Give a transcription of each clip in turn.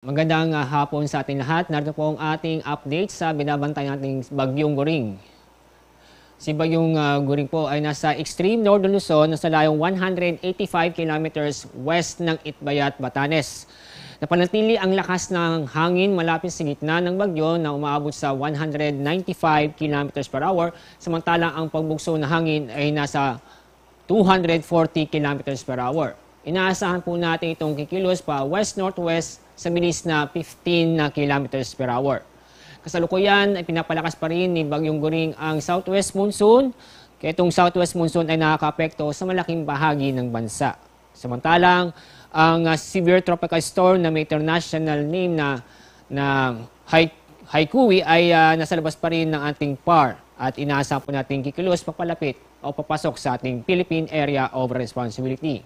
Magandang hapon sa ating lahat. Narito po ang ating update sa binabantay nating Bagyong Goring. Si Bagyong Goring po ay nasa extreme northern Luzon, nasa layong 185 kilometers west ng Itbayat, Batanes. Napanatili ang lakas ng hangin malapit sa gitna ng bagyo na umaabot sa 195 kilometers per hour, samantalang ang pagbugso ng hangin ay nasa 240 kilometers per hour. Inaasahan po natin itong kikilos pa west-northwest sa bilis na 15 kilometers per hour. Kasalukuyan ay pinapalakas pa rin ni Bagyong Goring ang southwest monsoon. Kaya itong southwest monsoon ay nakaka-apekto sa malaking bahagi ng bansa. Samantalang ang severe tropical storm na may international name na Haikui ay nasa labas pa rin ng ating PAR at inaasahan po natin kikilos papalapit o papasok sa ating Philippine Area of Responsibility.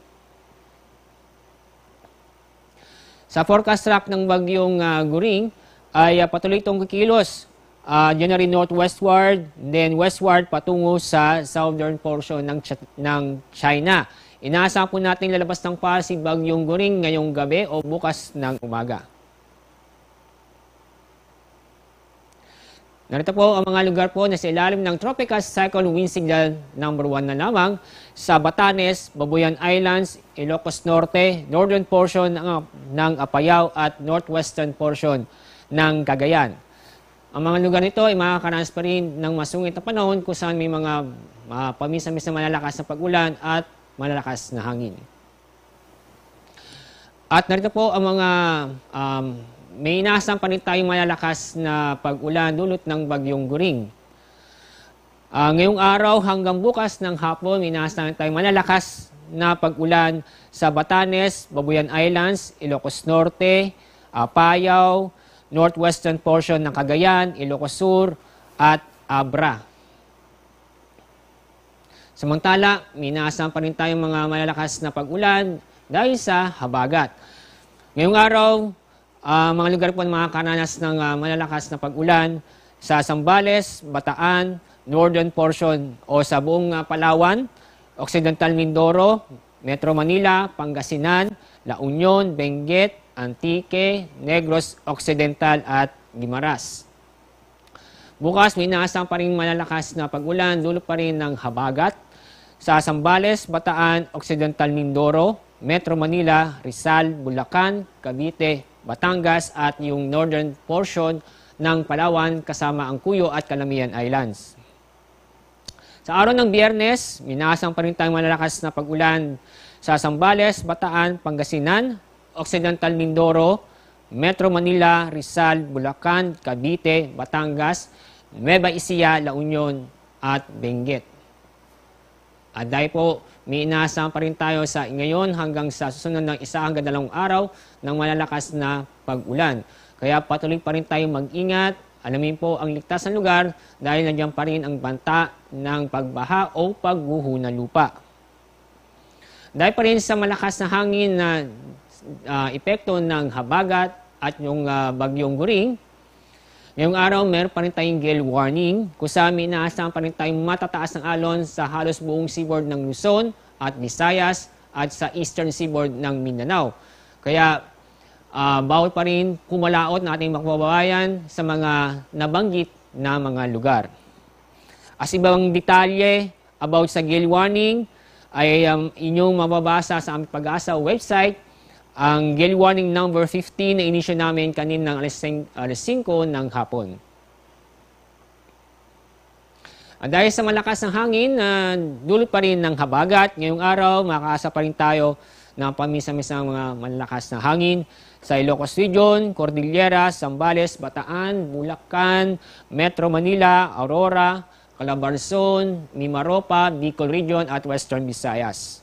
Sa forecast track ng Bagyong Goring ay patuloy itong kikilos. Diyan na rin northwestward, then westward patungo sa southern portion ng China. Inaasahan po natin lalabas ng PAR si Bagyong Goring ngayong gabi o bukas ng umaga. Narito po ang mga lugar po na sa ilalim ng Tropical Cyclone Wind Signal number 1 na lamang sa Batanes, Babuyan Islands, Ilocos Norte, northern portion ng Apayao at northwestern portion ng Cagayan. Ang mga lugar nito ay makakaranas pa rin ng masungit na panahon kung saan may mga paminsan-minsan malalakas na pag-ulan at malalakas na hangin. At narito po ang mga may inaasang pa rin tayong malalakas na pag-ulan dulot ng Bagyong Goring. Ngayong araw hanggang bukas ng hapon, may inaasang tayong malalakas na pag-ulan sa Batanes, Babuyan Islands, Ilocos Norte, Apayao, northwestern portion ng Cagayan, Ilocos Sur, at Abra. Samantala, may inaasang pa rin tayong mga malalakas na pag-ulan dahil sa habagat. Ngayong araw, mga lugar po na makakaranas ng malalakas na pag-ulan sa Zambales, Bataan, northern portion o sa buong Palawan, Occidental Mindoro, Metro Manila, Pangasinan, La Union, Benguet, Antique, Negros Occidental at Guimaras. Bukas may inaasang pa rin malalakas na pag-ulan, dulot pa rin ng habagat sa Zambales, Bataan, Occidental Mindoro, Metro Manila, Rizal, Bulacan, Cavite, Batangas at yung northern portion ng Palawan kasama ang Cuyo at Calamian Islands. Sa araw ng Biyernes, minasang pa rin tayong malalakas na pag-ulan sa Zambales, Bataan, Pangasinan, Occidental Mindoro, Metro Manila, Rizal, Bulacan, Cavite, Batangas, Nueva Ecija, La Union at Benguet. At dahil po, may inaasahan pa rin tayo sa ngayon hanggang sa susunod ng 1 hanggang 2 araw ng malalakas na pag-ulan. Kaya patuloy pa rin tayong mag-ingat. Alamin po ang ligtas na lugar dahil nandiyan pa rin ang banta ng pagbaha o pagguho ng lupa. Dahil pa rin sa malakas na hangin na epekto ng habagat at yung Bagyong Goring, ngayong araw, meron pa rin tayong gale warning kung saan may inaasahan pa rin tayong matataas ng alon sa halos buong seaboard ng Luzon at Visayas at sa eastern seaboard ng Mindanao. Kaya bawal pa rin kumalaot na ating mga kababayan sa mga nabanggit na mga lugar. As ibang detalye about sa gale warning ay inyong mababasa sa aming Pag-asa website. Ang gale warning number 15 na inisyo namin kaninang alas 5 ng hapon. Dahil sa malakas ng hangin, dulot pa rin ng habagat. Ngayong araw, makakaasa pa rin tayo ng paminsan-minsang mga malakas na hangin sa Ilocos Region, Cordillera, Zambales, Bataan, Bulacan, Metro Manila, Aurora, Calabarzon, Mimaropa, Bicol Region at Western Visayas.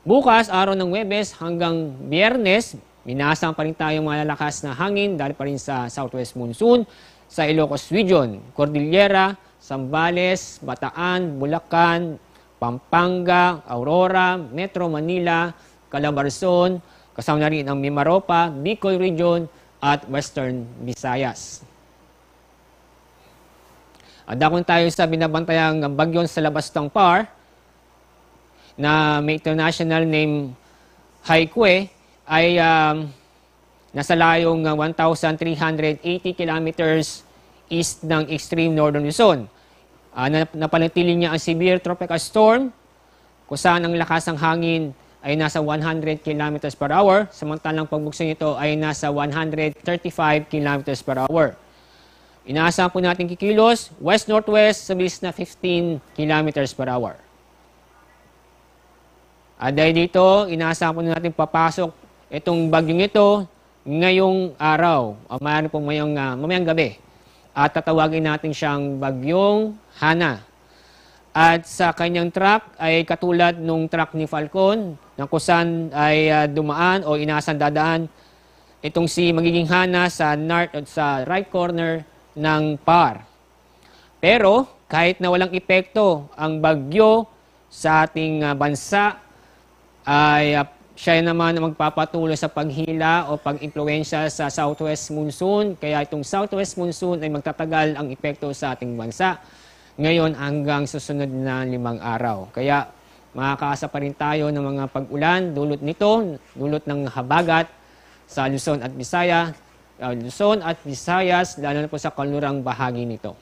Bukas, araw ng Huwebes hanggang Biyernes, minasang pa rin tayong malalakas na hangin dahil pa rin sa southwest monsoon sa Ilocos Region, Cordillera, Zambales, Bataan, Bulacan, Pampanga, Aurora, Metro Manila, Calabarzon, kasama na rin ang Mimaropa, Bicol Region at Western Visayas. Adakon tayo sa binabantayang bagyon sa labas ng PAR na may international name Haikui ay nasa layong 1,380 kilometers east ng extreme northern Luzon. Napanatili niya ang severe tropical storm kung saan ang lakas ng hangin ay nasa 100 kilometers per hour, samantalang pagbugso nito ay nasa 135 kilometers per hour. Inaasahan po natin kikilos west-northwest sa bilis na 15 kilometers per hour. At dahil dito, inaasahan po natin papasok itong bagyong ito ngayong araw, o mayroon po mamayang gabi. At tatawagin natin siyang bagyong Hana. At sa kanyang track ay katulad nung track ni Falcon, na kung saan ay dumaan o inaasahan dadaan itong si magiging Hana sa north at sa right corner ng PAR. Pero kahit na walang epekto ang bagyo sa ating bansa, ay siya naman ang magpapatuloy sa paghila o pag-impluensya sa southwest monsoon. Kaya itong southwest monsoon ay magtatagal ang epekto sa ating bansa ngayon hanggang susunod na 5 araw. Kaya makakaasa pa rin tayo ng mga pag-ulan, dulot nito, dulot ng habagat sa Luzon at Visayas, lalo na po sa kanlurang bahagi nito.